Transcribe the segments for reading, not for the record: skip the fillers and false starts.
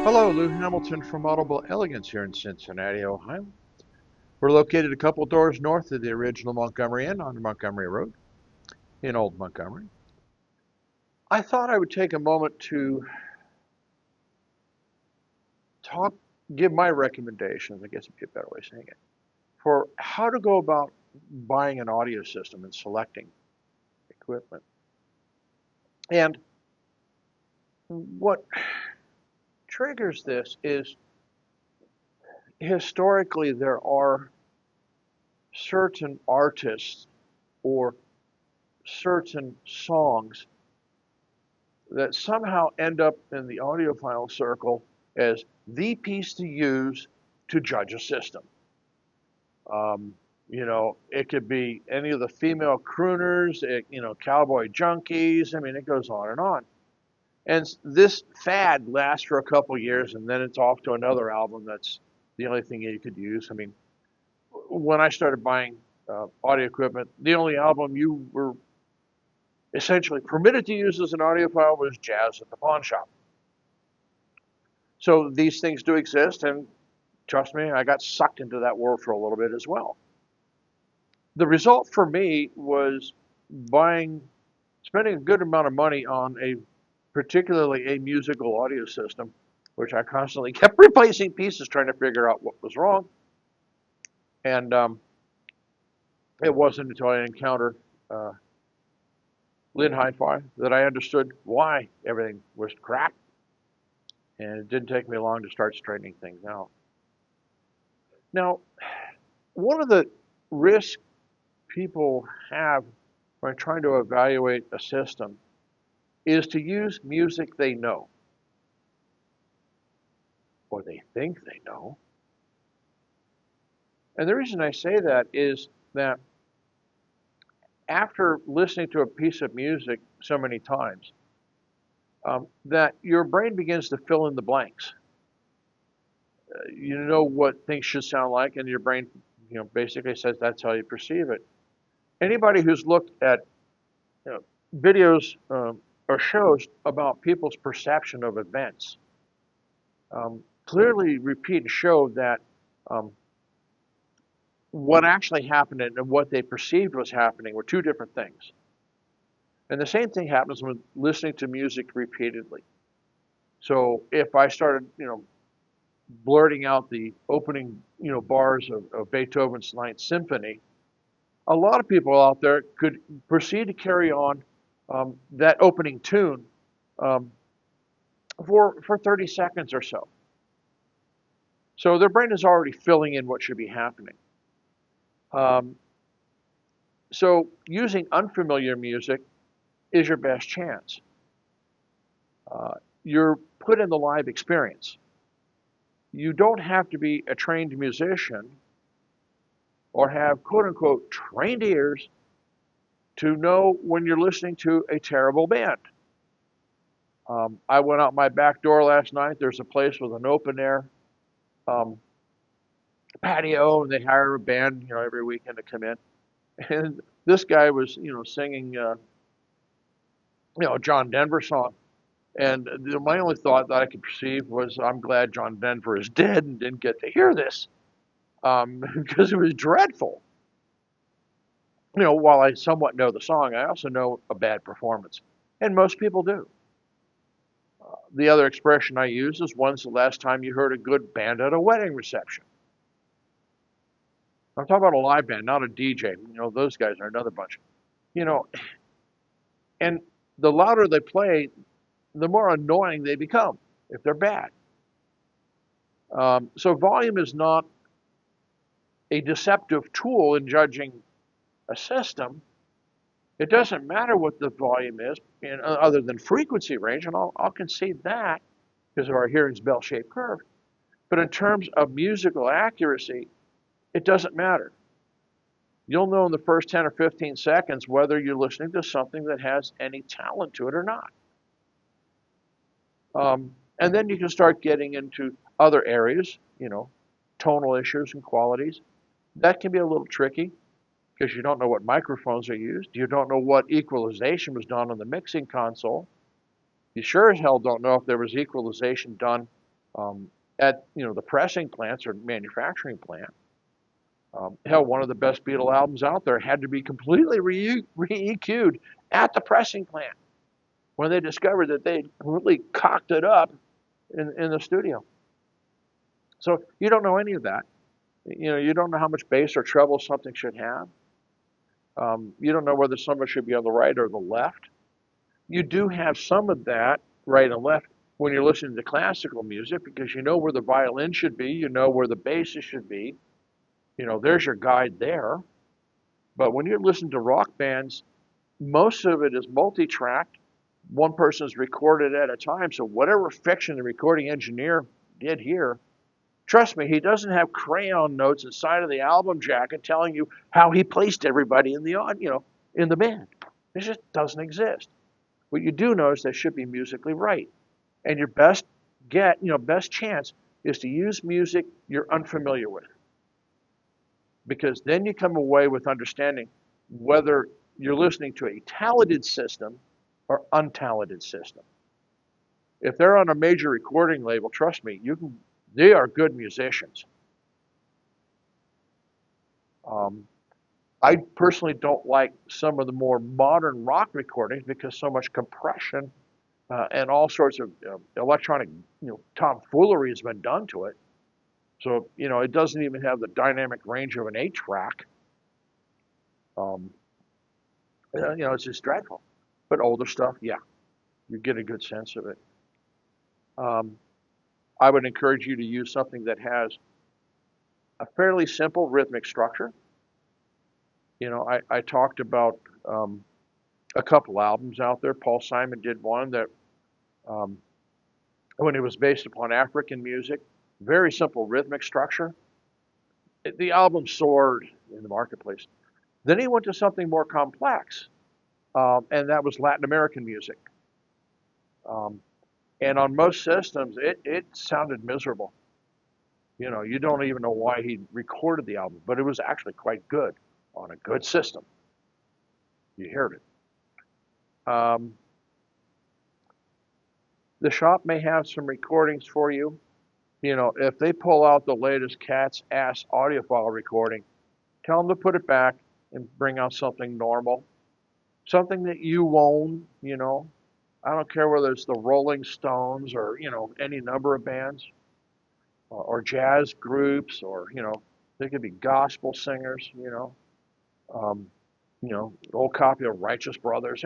Hello, Lou Hamilton from Audible Elegance here in Cincinnati, Ohio. We're located a couple doors north of the original Montgomery Inn on Montgomery Road in Old Montgomery. I thought I would take a moment to talk, give my recommendations, I guess would be a better way of saying it, for how to go about buying an audio system and selecting equipment. And what triggers this is historically there are certain artists or certain songs that somehow end up in the audiophile circle as the piece to use to judge a system. It could be any of the female crooners, cowboy junkies. I mean, it goes on and on. And this fad lasts for a couple years, and then it's off to another album that's the only thing you could use. I mean, when I started buying audio equipment, the only album you were essentially permitted to use as an audiophile was Jazz at the Pawn Shop. So these things do exist, and trust me, I got sucked into that world for a little bit as well. The result for me was spending a good amount of money on particularly a musical audio system, which I constantly kept replacing pieces trying to figure out what was wrong. And it wasn't until I encountered Lynn Hi-Fi that I understood why everything was crap. And it didn't take me long to start straightening things out. Now, one of the risks people have when trying to evaluate a system is to use music they know, or they think they know. And the reason I say that is that after listening to a piece of music so many times, that your brain begins to fill in the blanks. You know what things should sound like, and your brain, basically says that's how you perceive it. Anybody who's looked at videos or shows about people's perception of events clearly repeat and show that what actually happened and what they perceived was happening were two different things. And the same thing happens when listening to music repeatedly. So if I started, blurting out the opening, bars of Beethoven's Ninth Symphony, a lot of people out there could proceed to carry on that opening tune for 30 seconds or so. So their brain is already filling in what should be happening. So using unfamiliar music is your best chance. You're put in the live experience. You don't have to be a trained musician or have quote unquote trained ears to know when you're listening to a terrible band. I went out my back door last night. There's a place with an open air patio, and they hire a band, every weekend to come in. And this guy was, singing, a John Denver song. And my only thought that I could perceive was, I'm glad John Denver is dead and didn't get to hear this, because it was dreadful. While I somewhat know the song, I also know a bad performance, and most people do. The other expression I use is, when's the last time you heard a good band at a wedding reception? I'm talking about a live band, not a DJ. Those guys are another bunch. And the louder they play, the more annoying they become if they're bad. So volume is not a deceptive tool in judging a system. It doesn't matter what the volume is, other than frequency range, and I'll concede that because of our hearing's bell-shaped curve. But in terms of musical accuracy, it doesn't matter. You'll know in the first 10 or 15 seconds whether you're listening to something that has any talent to it or not. And then you can start getting into other areas, tonal issues and qualities. That can be a little tricky because you don't know what microphones are used. You don't know what equalization was done on the mixing console. You sure as hell don't know if there was equalization done At the pressing plants or manufacturing plant. Hell, one of the best Beatle albums out there had to be completely re-EQ'd at the pressing plant when they discovered that they completely cocked it up in the studio. So you don't know any of that. You don't know how much bass or treble something should have. You don't know whether someone should be on the right or the left. You do have some of that right and left when you're listening to classical music because you know where the violin should be, you know where the basses should be. There's your guide there. But when you listen to rock bands, most of it is multi-tracked. One person's recorded at a time. So whatever fiction the recording engineer did here, trust me, he doesn't have crayon notes inside of the album jacket telling you how he placed everybody in the band. It just doesn't exist. What you do know is they should be musically right. And your best chance is to use music you're unfamiliar with. Because then you come away with understanding whether you're listening to a talented system or untalented system. If they're on a major recording label, trust me, they are good musicians. I personally don't like some of the more modern rock recordings because so much compression and all sorts of electronic tomfoolery has been done to it. So it doesn't even have the dynamic range of an 8-track. It's just dreadful. But older stuff, yeah, you get a good sense of it. I would encourage you to use something that has a fairly simple rhythmic structure. I talked about a couple albums out there. Paul Simon did one that when it was based upon African music, very simple rhythmic structure. The album soared in the marketplace. Then he went to something more complex, and that was Latin American music. And on most systems, it sounded miserable. You don't even know why he recorded the album, but it was actually quite good on a good system. You heard it. The shop may have some recordings for you. If they pull out the latest cat's ass audiophile recording, tell them to put it back and bring out something normal, something that you own. I don't care whether it's the Rolling Stones or any number of bands, or jazz groups, or they could be gospel singers. Old copy of Righteous Brothers.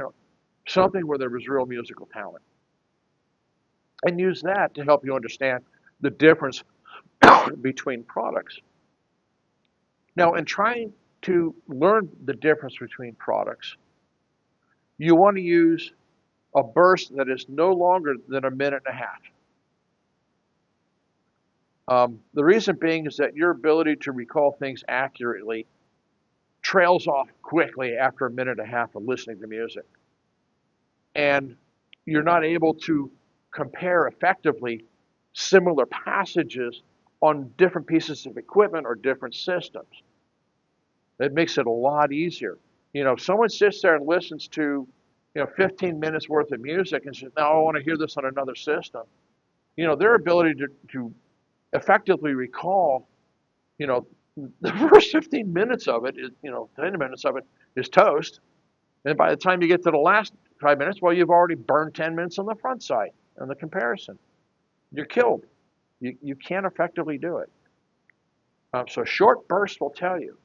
Something where there was real musical talent, and use that to help you understand the difference between products. Now, in trying to learn the difference between products, you want to use a burst that is no longer than a minute and a half. The reason being is that your ability to recall things accurately trails off quickly after a minute and a half of listening to music. And you're not able to compare effectively similar passages on different pieces of equipment or different systems. It makes it a lot easier. If someone sits there and listens to 15 minutes worth of music and says, now I want to hear this on another system, their ability to effectively recall, the first 15 minutes of it is, 10 minutes of it is toast. And by the time you get to the last 5 minutes, well, you've already burned 10 minutes on the front side on the comparison. You're killed. You can't effectively do it. So short bursts will tell you.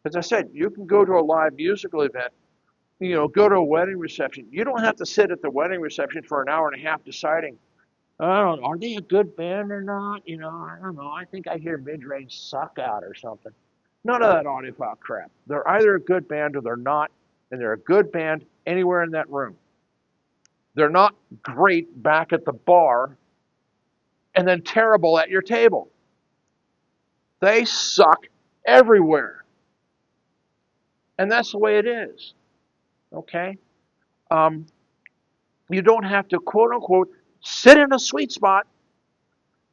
As I said, you can go to a live musical event, go to a wedding reception. You don't have to sit at the wedding reception for an hour and a half deciding, I don't know, are they a good band or not? I don't know. I think I hear mid-range suck out or something. None of that audiophile crap. They're either a good band or they're not, and they're a good band anywhere in that room. They're not great back at the bar and then terrible at your table. They suck everywhere. And that's the way it is. Okay? You don't have to, quote unquote, sit in a sweet spot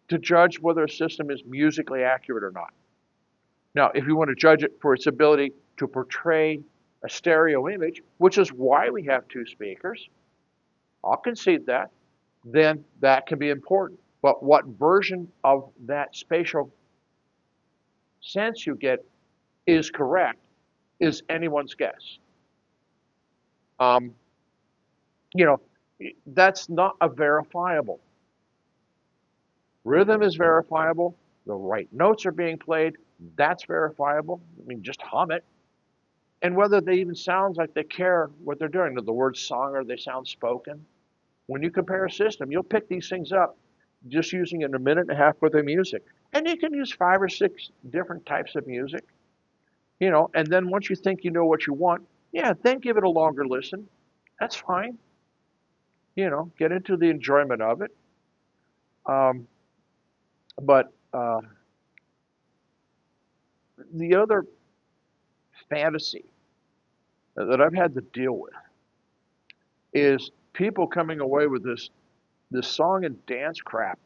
to judge whether a system is musically accurate or not. Now, if you want to judge it for its ability to portray a stereo image, which is why we have two speakers, I'll concede that, then that can be important. But what version of that spatial sense you get is correct is anyone's guess. Um, you know, that's not a verifiable. Rhythm is verifiable. The right notes are being played. That's verifiable. I mean, just hum it. And whether they even sound like they care what they're doing, the word song or they sound spoken. When you compare a system, you'll pick these things up just using it in a minute and a half worth of music. And you can use 5 or 6 different types of music, and then once you think you know what you want, yeah, then give it a longer listen. That's fine. Get into the enjoyment of it. Um, but the other fantasy that I've had to deal with is people coming away with this song and dance crap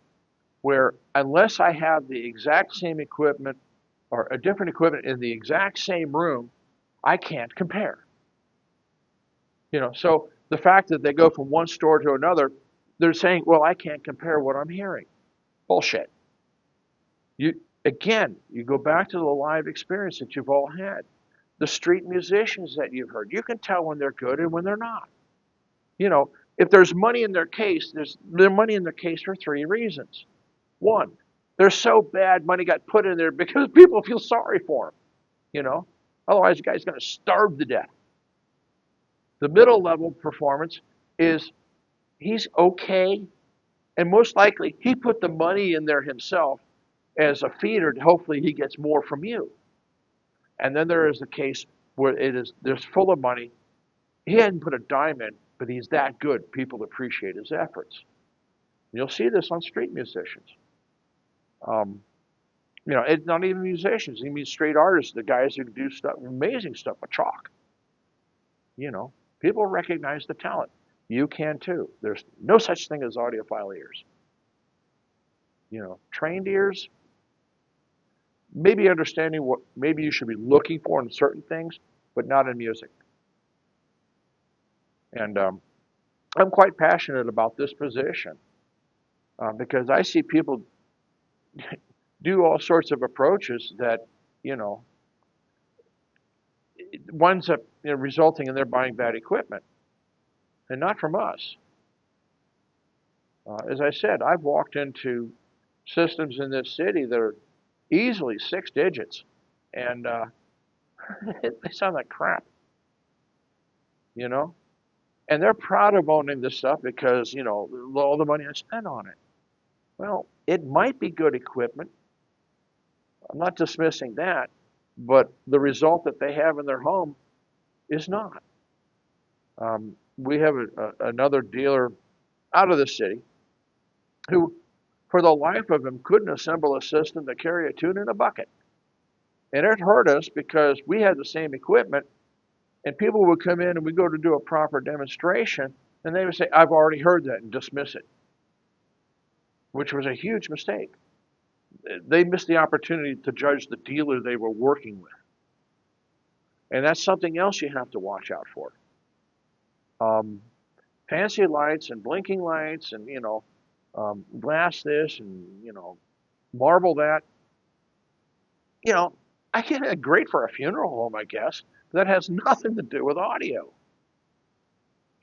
where unless I have the exact same equipment or a different equipment in the exact same room, I can't compare. So the fact that they go from one store to another, they're saying, well, I can't compare what I'm hearing. Bullshit. You go back to the live experience that you've all had. The street musicians that you've heard, you can tell when they're good and when they're not. If there's money in their case, there's money in their case for 3 reasons. One, they're so bad money got put in there because people feel sorry for them. Otherwise the guy's going to starve to death. The middle level performance is he's okay, and most likely he put the money in there himself as a feeder. Hopefully he gets more from you. And then there is the case where there's full of money. He hadn't put a dime in, but he's that good. People appreciate his efforts. You'll see this on street musicians. It's not even musicians. He means straight artists, the guys who do stuff, amazing stuff with chalk. People recognize the talent. You can too. There's no such thing as audiophile ears. Trained ears, maybe understanding what maybe you should be looking for in certain things, but not in music. And I'm quite passionate about this position because I see people do all sorts of approaches that, winds up resulting in their buying bad equipment, and not from us. As I said, I've walked into systems in this city that are easily 6 digits, and they sound like crap, And they're proud of owning this stuff because, all the money I spent on it. Well, it might be good equipment. I'm not dismissing that, but the result that they have in their home is not. We have another dealer out of the city who, for the life of him, couldn't assemble a system to carry a tune in a bucket. And it hurt us because we had the same equipment, and people would come in and we go to do a proper demonstration, and they would say, I've already heard that, and dismiss it, which was a huge mistake. They missed the opportunity to judge the dealer they were working with. And that's something else you have to watch out for. Fancy lights and blinking lights and, glass this and, marble that. I get it great for a funeral home, I guess, but that has nothing to do with audio.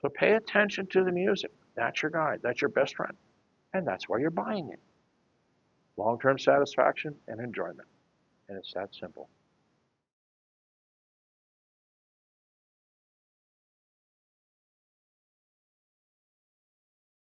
So pay attention to the music. That's your guide. That's your best friend. And that's why you're buying it. Long-term satisfaction and enjoyment. And it's that simple.